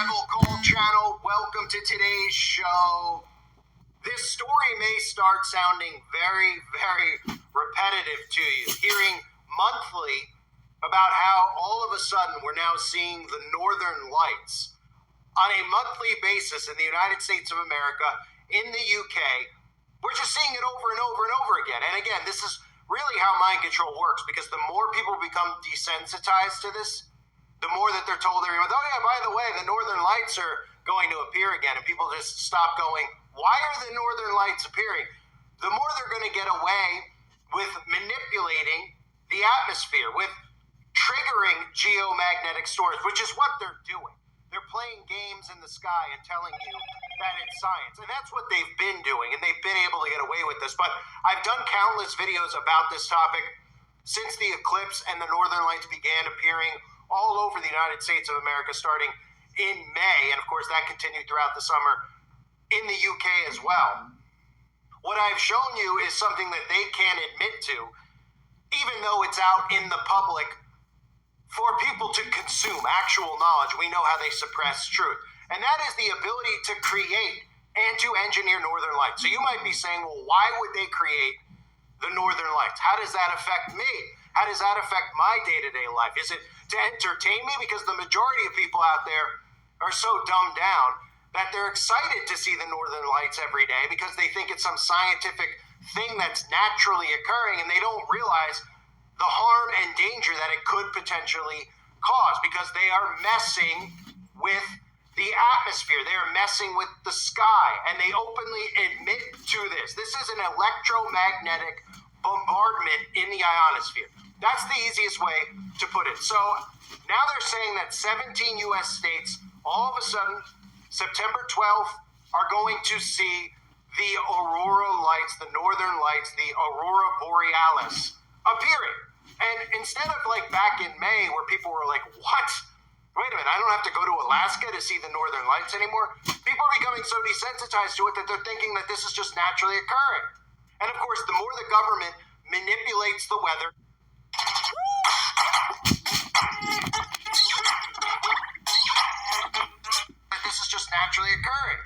Rebel Call channel. Welcome to today's show. This story may start sounding very, very repetitive to you. Hearing monthly about how all of a sudden we're now seeing the Northern Lights on a monthly basis in the United States of America, in the UK. We're just seeing it over and over and over again. And again, this is really how mind control works, because the more people become desensitized to this, the more that they're told everyone, oh yeah, by the way, the Northern Lights are going to appear again, and people just stop going, why are the Northern Lights appearing? The more they're going to get away with manipulating the atmosphere, with triggering geomagnetic storms, which is what they're doing. They're playing games in the sky and telling you that it's science. And that's what they've been doing, and they've been able to get away with this. But I've done countless videos about this topic since the eclipse and the Northern Lights began appearing all over the United States of America starting in May. And of course, that continued throughout the summer in the UK as well. What I've shown you is something that they can't admit to, even though it's out in the public for people to consume actual knowledge. We know how they suppress truth. And that is the ability to create and to engineer Northern Lights. So you might be saying, well, why would they create the Northern Lights? How does that affect me? How does that affect my day-to-day life? Is it to entertain me? Because the majority of people out there are so dumbed down that they're excited to see the Northern Lights every day because they think it's some scientific thing that's naturally occurring, and they don't realize the harm and danger that it could potentially cause, because they are messing with the atmosphere. They are messing with the sky, and they openly admit to this. This is an electromagnetic bombardment in the ionosphere. That's the easiest way to put it. So now they're saying that 17 U.S. states, all of a sudden, September 12th, are going to see the Aurora lights, the Northern Lights, the Aurora Borealis appearing. And instead of like back in May where people were like, what? Wait a minute, I don't have to go to Alaska to see the Northern Lights anymore. People are becoming so desensitized to it that they're thinking that this is just naturally occurring. And of course, the more the government manipulates the weather, this is just naturally occurring.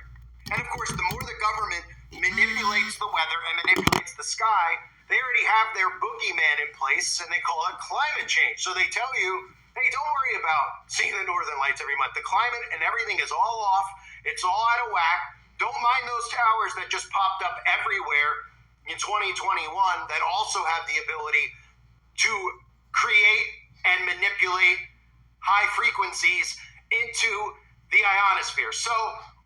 And of course, the more the government manipulates the weather and manipulates the sky, they already have their boogeyman in place, and they call it climate change. So they tell you, hey, don't worry about seeing the Northern Lights every month. The climate and everything is all off. It's all out of whack. Don't mind those towers that just popped up everywhere in 2021 that also have the ability to create and manipulate high frequencies into the ionosphere. So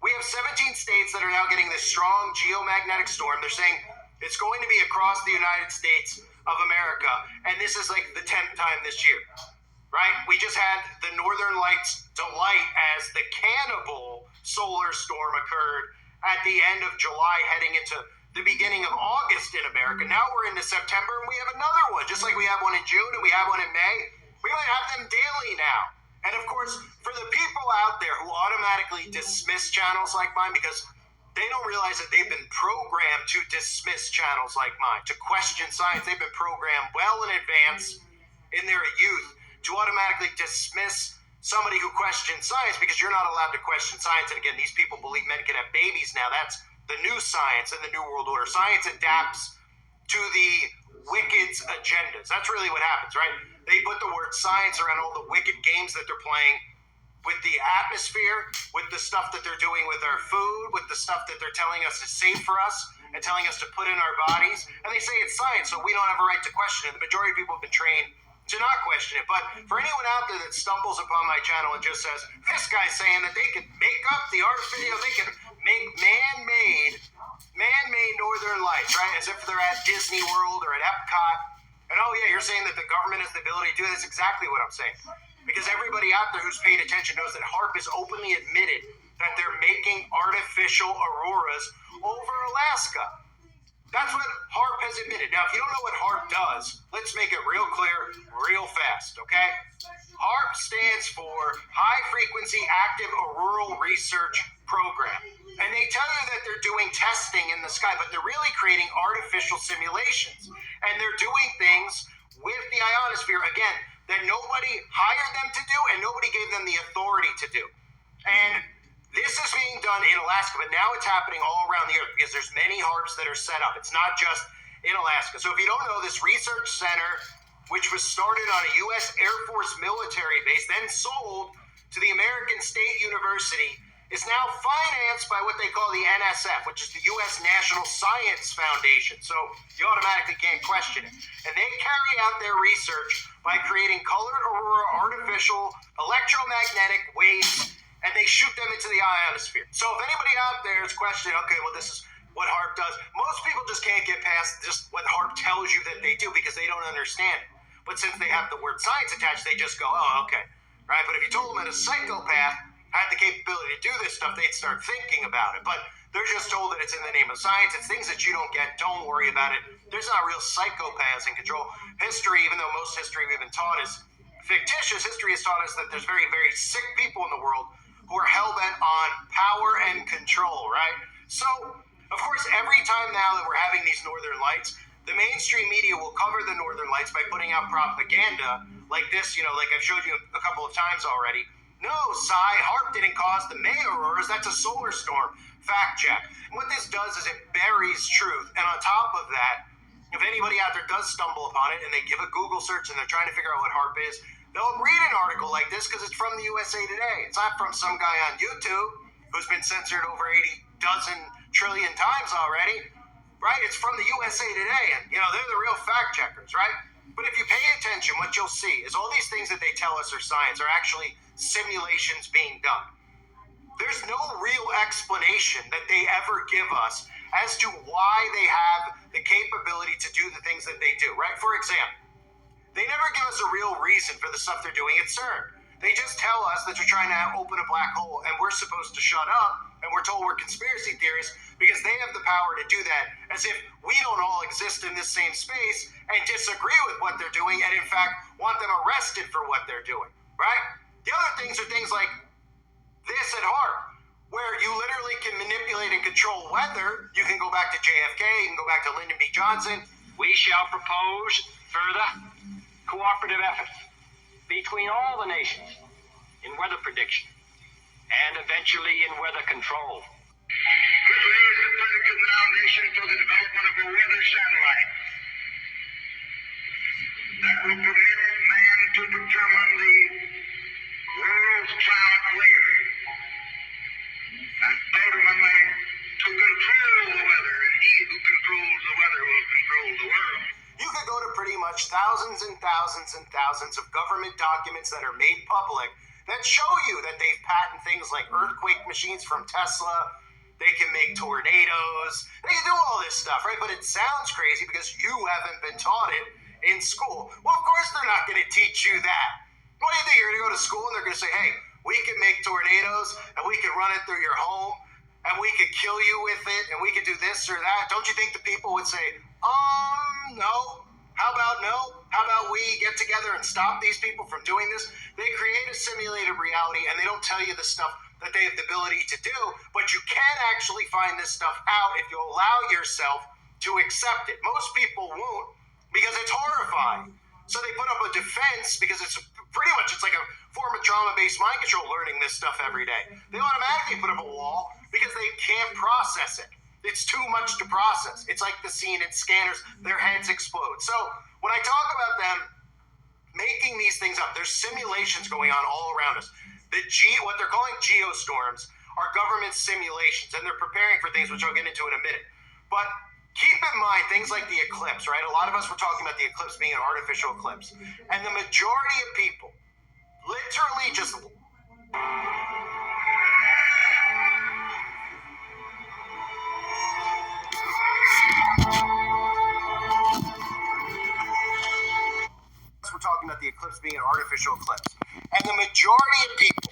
we have 17 states that are now getting this strong geomagnetic storm. They're saying it's going to be across the United States of America, and this is like the 10th time this year, right? We just had the Northern Lights delight as the cannibal solar storm occurred at the end of July heading into the beginning of August in America. Now we're into September, and we have another one, just like we have one in June and we have one in May. We might have them daily now. And of course, for the people out there who automatically dismiss channels like mine because they don't realize that they've been programmed to dismiss channels like mine, to question science. They've been programmed well in advance in their youth to automatically dismiss somebody who questions science, because you're not allowed to question science. And again, these people believe men can have babies now. That's the new science and the new world order. Science adapts to the wicked's agendas. That's really what happens, right? They put the word science around all the wicked games that they're playing with the atmosphere, with the stuff that they're doing with our food, with the stuff that they're telling us is safe for us and telling us to put in our bodies. And they say it's science, so we don't have a right to question it. The majority of people have been trained to not question it. But for anyone out there that stumbles upon my channel and just says, this guy's saying that they can make up the artificial, they can make man-made Northern Lights, right? As if they're at Disney World or at Epcot. And oh yeah, you're saying that the government has the ability to do this. Exactly what I'm saying. Because everybody out there who's paid attention knows that HAARP has openly admitted that they're making artificial auroras over Alaska. That's what HAARP has admitted. Now, if you don't know what HAARP does, let's make it real clear, real fast, okay? HAARP stands for High Frequency Active Auroral Research Program. And they tell you that they're doing testing in the sky, but they're really creating artificial simulations. And they're doing things with the ionosphere, again, that nobody hired them to do and nobody gave them the authority to do. And done in Alaska, but now it's happening all around the earth because there's many HARPs that are set up. It's not just in Alaska. So if you don't know, this research center, which was started on a U.S. Air Force military base, then sold to the American State University, is now financed by what they call the NSF, which is the U.S. National Science Foundation. So you automatically can't question it. And they carry out their research by creating colored aurora artificial electromagnetic waves, and they shoot them into the ionosphere. So if anybody out there is questioning, okay, well, this is what HARP does, most people just can't get past just what HARP tells you that they do because they don't understand it. But since they have the word science attached, they just go, oh, okay, right? But if you told them that a psychopath had the capability to do this stuff, they'd start thinking about it. But they're just told that it's in the name of science. It's things that you don't get. Don't worry about it. There's not real psychopaths in control. History, even though most history we've been taught is fictitious, history has taught us that there's very, very sick people in the world who are hell-bent on power and control, right? So, of course, every time now that we're having these northern lights, the mainstream media will cover the northern lights by putting out propaganda like this, like I've showed you a couple of times already. No, HARP didn't cause the May auroras. That's a solar storm. Fact check. And what this does is it buries truth. And on top of that, if anybody out there does stumble upon it and they give a Google search and they're trying to figure out what HARP is, they'll read an article like this because it's from the USA Today. It's not from some guy on YouTube who's been censored over 80 trillion times already, right? It's from the USA Today, and they're the real fact checkers, right? But if you pay attention, what you'll see is all these things that they tell us are science are actually simulations being done. There's no real explanation that they ever give us as to why they have the capability to do the things that they do, right? For example, they never give us a real reason for the stuff they're doing at CERN. They just tell us that they're trying to open a black hole and we're supposed to shut up, and we're told we're conspiracy theorists because they have the power to do that, as if we don't all exist in this same space and disagree with what they're doing and in fact want them arrested for what they're doing, right? The other things are things like this at HARP, where you literally can manipulate and control weather. You can go back to JFK, you can go back to Lyndon B. Johnson. We shall propose further cooperative effort between all the nations in weather prediction and eventually in weather control. This lays the predicate foundation for the development of a weather satellite that will permit man to determine the world's cloud layer and ultimately to control the weather, and he who controls the weather will control the world. You could go to pretty much thousands and thousands and thousands of government documents that are made public that show you that they've patented things like earthquake machines from Tesla. They can make tornadoes. They can do all this stuff, right? But it sounds crazy because you haven't been taught it in school. Well, of course they're not going to teach you that. What do you think? You're going to go to school and they're going to say, hey, we can make tornadoes and we can run it through your home and we could kill you with it and we could do this or that. Don't you think the people would say, no? How about no? How about we get together and stop these people from doing this? They create a simulated reality and they don't tell you the stuff that they have the ability to do, but you can actually find this stuff out if you allow yourself to accept it. Most people won't because it's horrifying. So they put up a defense because it's like a form of trauma-based mind control, learning this stuff every day. They automatically put up a wall because they can't process it. It's too much to process. It's like the scene in Scanners. Their heads explode. So when I talk about them making these things up, there's simulations going on all around us. What they're calling geostorms are government simulations, and they're preparing for things which I'll get into in a minute. But keep in mind things like the eclipse, right? A lot of us were talking about the eclipse being an artificial eclipse. And the majority of people literally just... We're talking about the eclipse being an artificial eclipse. And the majority of people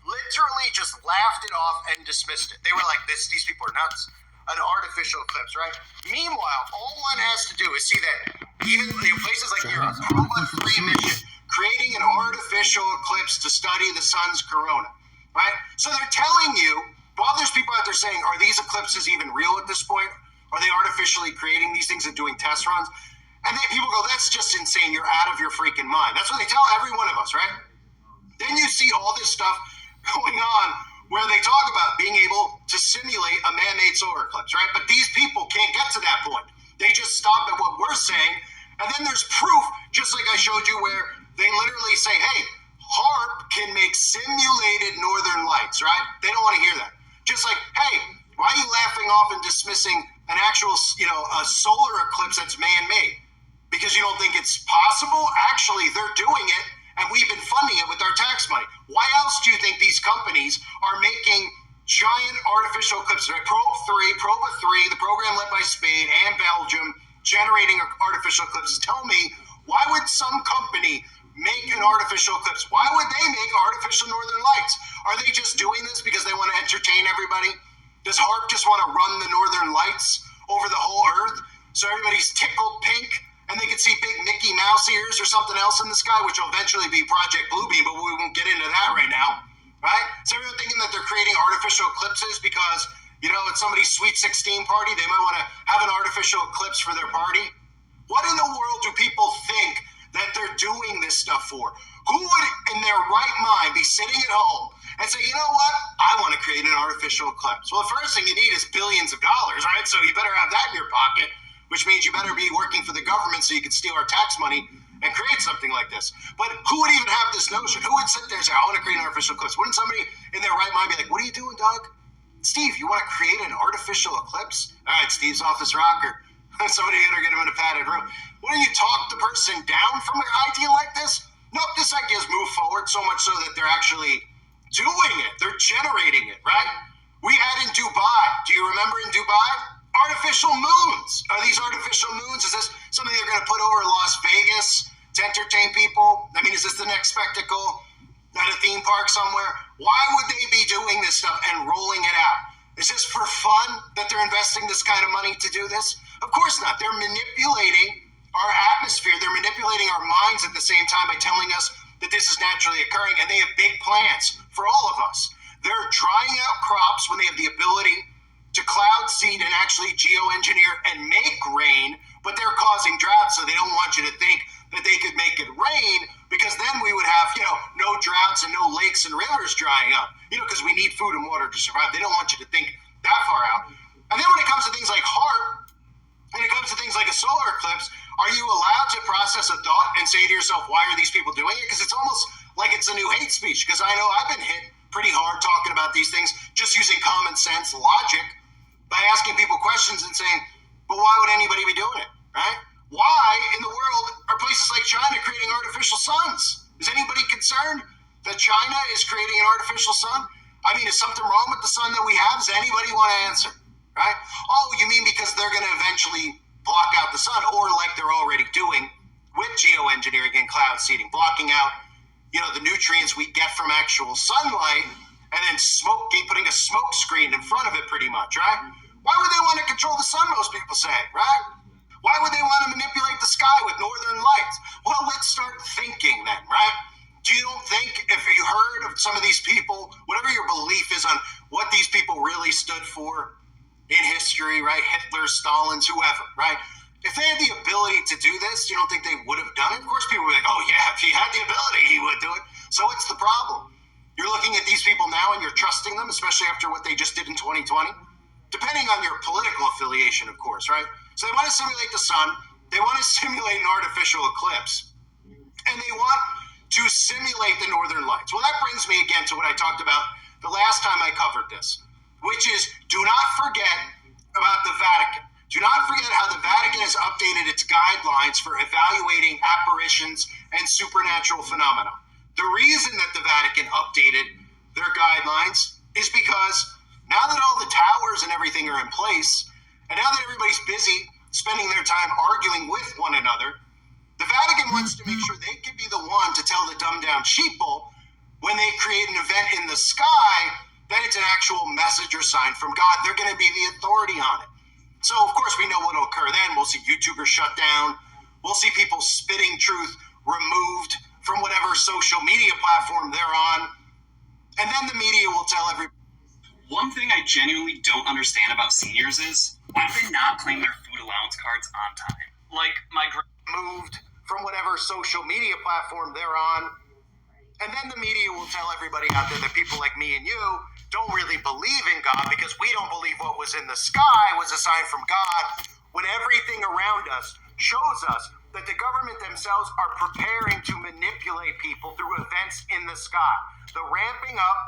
literally just laughed it off and dismissed it. They were like, these people are nuts. An artificial eclipse, right? Meanwhile, all one has to do is see that even places like Europe, Apollo 3 mission, creating an artificial eclipse to study the sun's corona, right? So they're telling you, while there's people out there saying, are these eclipses even real at this point? Are they artificially creating these things and doing test runs? And then people go, that's just insane. You're out of your freaking mind. That's what they tell every one of us, right? Then you see all this stuff going on where they talk about being able then there's proof, just like I showed you, where they literally say, hey, HAARP can make simulated northern lights, right? They don't want to hear that. Just like, hey, why are you laughing off and dismissing an actual, a solar eclipse that's man-made? Because you don't think it's possible? Actually, they're doing it, and we've been funding it with our tax money. Why else do you think these companies are making giant artificial eclipses, right? Proba 3, the program led by Spain and Belgium, generating artificial eclipses. Tell me, why would some company make an artificial eclipse? Why would they make artificial northern lights? Are they just doing this because they want to entertain everybody? Does HAARP just want to run the northern lights over the whole earth so everybody's tickled pink and they can see big Mickey Mouse ears or something else in the sky, which will eventually be Project Bluebeam, but we won't get into that right now, right? So everyone thinking that they're creating artificial eclipses because, at somebody's Sweet 16 party, they might want to have an artificial eclipse for their party. What in the world do people think that they're doing this stuff for? Who would, in their right mind, be sitting at home and say, you know what, I want to create an artificial eclipse? Well, the first thing you need is billions of dollars, right? So you better have that in your pocket, which means you better be working for the government so you can steal our tax money and create something like this. But who would even have this notion? Who would sit there and say, I want to create an artificial eclipse? Wouldn't somebody in their right mind be like, what are you doing, Doug? Steve, you want to create an artificial eclipse? All right, Steve's off his rocker. Somebody better get him in a padded room. Wouldn't you talk the person down from an idea like this? Nope, this idea's moved forward so much so that they're actually doing it. They're generating it, right? We had in Dubai, do you remember in Dubai? Artificial moons. Are these artificial moons? Is this something they're going to put over Las Vegas to entertain people? I mean, is this the next spectacle at a theme park somewhere? Why would they be doing this stuff and rolling it out? Is this for fun that they're investing this kind of money to do this? Of course not. They're manipulating our atmosphere. They're manipulating our minds at the same time by telling us that this is naturally occurring, and they have big plans for all of us. They're drying out crops when they have the ability to cloud seed and actually geoengineer and make rain, but they're causing droughts, so they don't want you to think that they could make it rain, because then we would have, no droughts and no lakes and rivers drying up, because we need food and water to survive. They don't want you to think that far out. And then when it comes to things like HAARP, when it comes to things like a solar eclipse, are you allowed to process a thought and say to yourself, why are these people doing it? Because it's almost like it's a new hate speech, because I know I've been hit pretty hard talking about these things, just using common sense, logic, by asking people questions and saying, but why would anybody be doing it, right? Why in the world are places like China creating artificial suns? Is anybody concerned that China is creating an artificial sun? I mean, is something wrong with the sun that we have? Does anybody want to answer, right? Oh, you mean because they're going to eventually block out the sun, or like they're already doing with geoengineering and cloud seeding, blocking out, the nutrients we get from actual sunlight, and then putting a smoke screen in front of it pretty much, right? Why would they want to control the sun, most people say, right? Why would they want to manipulate the sky with northern lights? Well, let's start thinking then, right? Do you don't think, if you heard of some of these people, whatever your belief is on what these people really stood for in history, right? Hitler, Stalin's, whoever, right? If they had the ability to do this, you don't think they would have done it? Of course, people would be like, oh yeah, if he had the ability, he would do it. So what's the problem? You're looking at these people now and you're trusting them, especially after what they just did in 2020, depending on your political affiliation, of course, right? So they want to simulate the sun. They want to simulate an artificial eclipse. And they want to simulate the northern lights. Well, that brings me again to what I talked about the last time I covered this, which is, do not forget about the Vatican. Do not forget how the Vatican has updated its guidelines for evaluating apparitions and supernatural phenomena. The reason that the Vatican updated their guidelines is because now that all the towers and everything are in place, and now that everybody's busy spending their time arguing with one another, the Vatican wants to make sure they can be the one to tell the dumbed-down sheeple when they create an event in the sky that it's an actual message or sign from God. They're going to be the authority on it. So, of course, we know what will occur then. We'll see YouTubers shut down. We'll see people spitting truth removed from whatever social media platform they're on. And then the media will tell everybody. One thing I genuinely don't understand about seniors is, why do they not claim their food allowance cards on time? Like, moved from whatever social media platform they're on. And then the media will tell everybody out there that people like me and you don't really believe in God because we don't believe what was in the sky was a sign from God, when everything around us shows us that the government themselves are preparing to manipulate people through events in the sky. The ramping up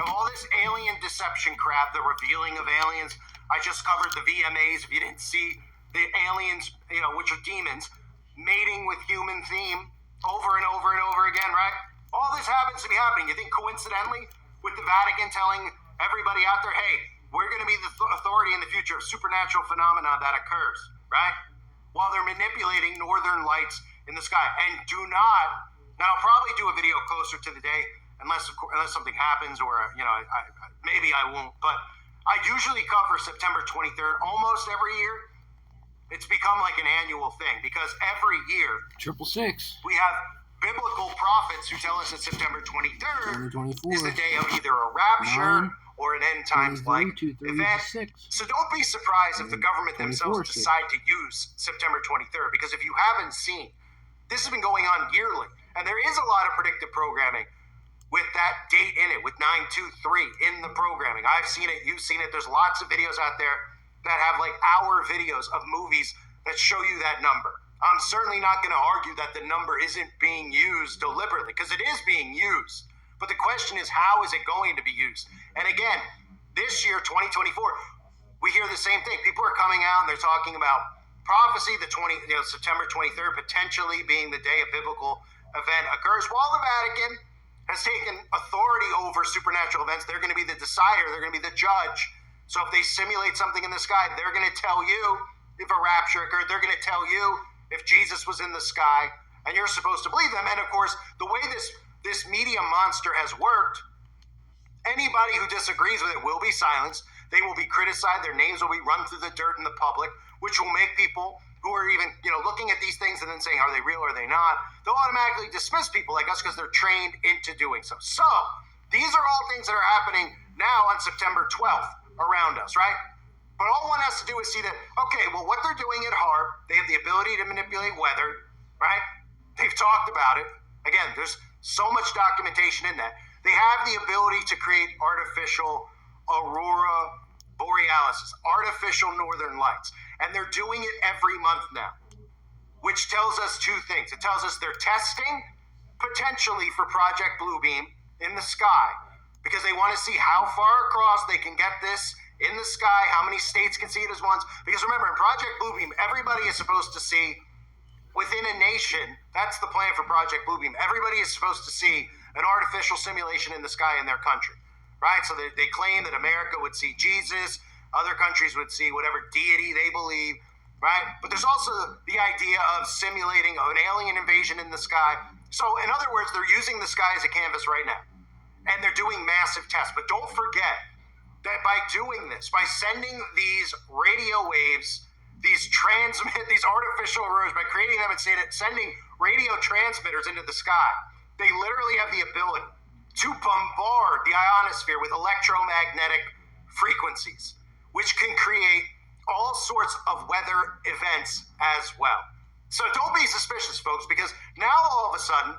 of all this alien deception crap, the revealing of aliens. I just covered the VMAs. If you didn't see the aliens, which are demons, mating with human theme over and over and over again, right? All this happens to be happening. You think coincidentally with the Vatican telling everybody out there, hey, we're going to be the authority in the future of supernatural phenomena that occurs, right? While they're manipulating northern lights in the sky. And do not, now I'll probably do a video closer to the day, unless something happens, or maybe I won't, but I usually cover September 23rd almost every year. It's become like an annual thing because every year 666. we have biblical prophets who tell us that September 23rd is the day of either a rapture or an end times like event. So don't be surprised if the government themselves decide to use September 23rd, because if you haven't seen, this has been going on yearly, and there is a lot of predictive programming with that date in it, with 923 in the programming. I've seen it, you've seen it. There's lots of videos out there that have like hour videos of movies that show you that number. I'm certainly not going to argue that the number isn't being used deliberately, because it is being used. But the question is, how is it going to be used? And again, this year, 2024, we hear the same thing. People are coming out and they're talking about prophecy, September 23rd potentially being the day a biblical event occurs. While the Vatican has taken authority over supernatural events, they're going to be the decider, they're going to be the judge. So if they simulate something in the sky, they're going to tell you if a rapture occurred, they're going to tell you if Jesus was in the sky, and you're supposed to believe them. And of course, the way this media monster has worked, anybody who disagrees with it will be silenced. They will be criticized. Their names will be run through the dirt in the public, which will make people who are even, looking at these things and then saying, are they real or are they not? They'll automatically dismiss people like us because they're trained into doing so. So these are all things that are happening now on September 12th around us, right? But all one has to do is see that, okay, well, what they're doing at HARP, they have the ability to manipulate weather, right? They've talked about it. Again, there's so much documentation in that. They have the ability to create artificial Aurora borealis, artificial northern lights. And they're doing it every month now, which tells us two things. It tells us they're testing potentially for Project Bluebeam in the sky, because they want to see how far across they can get this in the sky, how many states can see it as once. Because remember, in Project Bluebeam, everybody is supposed to see within a nation. That's the plan for Project Bluebeam. Everybody is supposed to see an artificial simulation in the sky in their country, right? So they claim that America would see Jesus, other countries would see whatever deity they believe, right? But there's also the idea of simulating an alien invasion in the sky. So in other words, they're using the sky as a canvas right now, and they're doing massive tests. But don't forget that by doing this, by sending these radio waves, these artificial auroras, by creating them and sending radio transmitters into the sky, they literally have the ability to bombard the ionosphere with electromagnetic frequencies, which can create all sorts of weather events as well. So don't be suspicious, folks, because now all of a sudden,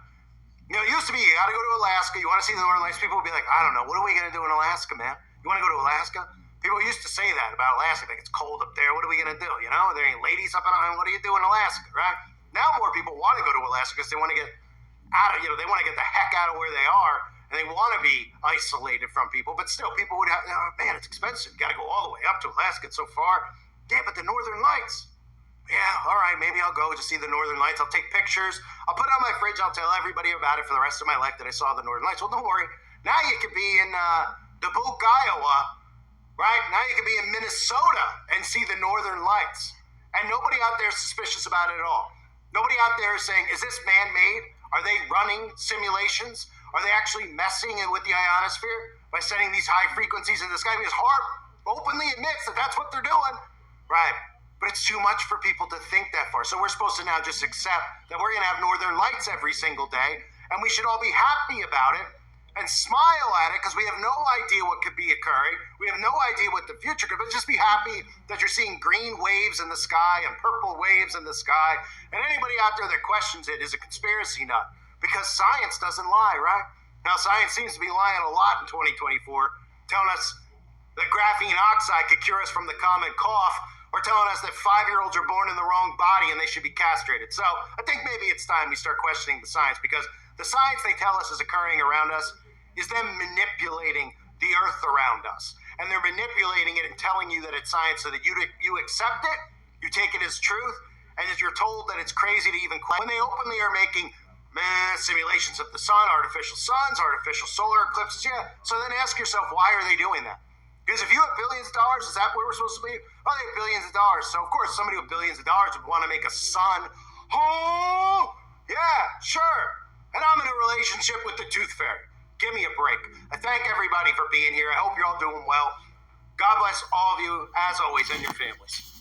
it used to be you got to go to Alaska, you want to see the Northern Lights, people would be like, I don't know, what are we going to do in Alaska, man? You want to go to Alaska? People used to say that about Alaska, like it's cold up there, what are we going to do? Are there any ladies up in Alaska? What do you do in Alaska, right? Now more people want to go to Alaska because they want to get out of, they want to get the heck out of where they are, and they want to be isolated from people, but still people would have, man, it's expensive. You got to go all the way up to Alaska. It's so far. Yeah, but the Northern Lights. Yeah, all right, maybe I'll go to see the Northern Lights. I'll take pictures. I'll put it on my fridge. I'll tell everybody about it for the rest of my life that I saw the Northern Lights. Well, don't worry. Now you could be in Dubuque, Iowa, right? Now you could be in Minnesota and see the Northern Lights. And nobody out there is suspicious about it at all. Nobody out there is saying, is this man-made? Are they running simulations? Are they actually messing with the ionosphere by sending these high frequencies in the sky? Because HARP openly admits that that's what they're doing, right? But it's too much for people to think that far. So we're supposed to now just accept that we're going to have Northern Lights every single day, and we should all be happy about it and smile at it because we have no idea what could be occurring. We have no idea what the future could be. But just be happy that you're seeing green waves in the sky and purple waves in the sky. And anybody out there that questions it is a conspiracy nut, because science doesn't lie, right? Now, science seems to be lying a lot in 2024, telling us that graphene oxide could cure us from the common cough, or or telling us that 5-year-olds are born in the wrong body and they should be castrated. So I think maybe it's time we start questioning the science, because the science they tell us is occurring around us is them manipulating the earth around us. And they're manipulating it and telling you that it's science so that you accept it, you take it as truth, and as you're told that it's crazy to even claim. When they openly are making simulations of the sun, artificial suns, artificial solar eclipses, yeah. So then ask yourself, why are they doing that? Because if you have billions of dollars, is that where we're supposed to be? Oh, they have billions of dollars. So, of course, somebody with billions of dollars would want to make a sun. Oh, yeah, sure. And I'm in a relationship with the tooth fairy. Give me a break. I thank everybody for being here. I hope you're all doing well. God bless all of you, as always, and your families.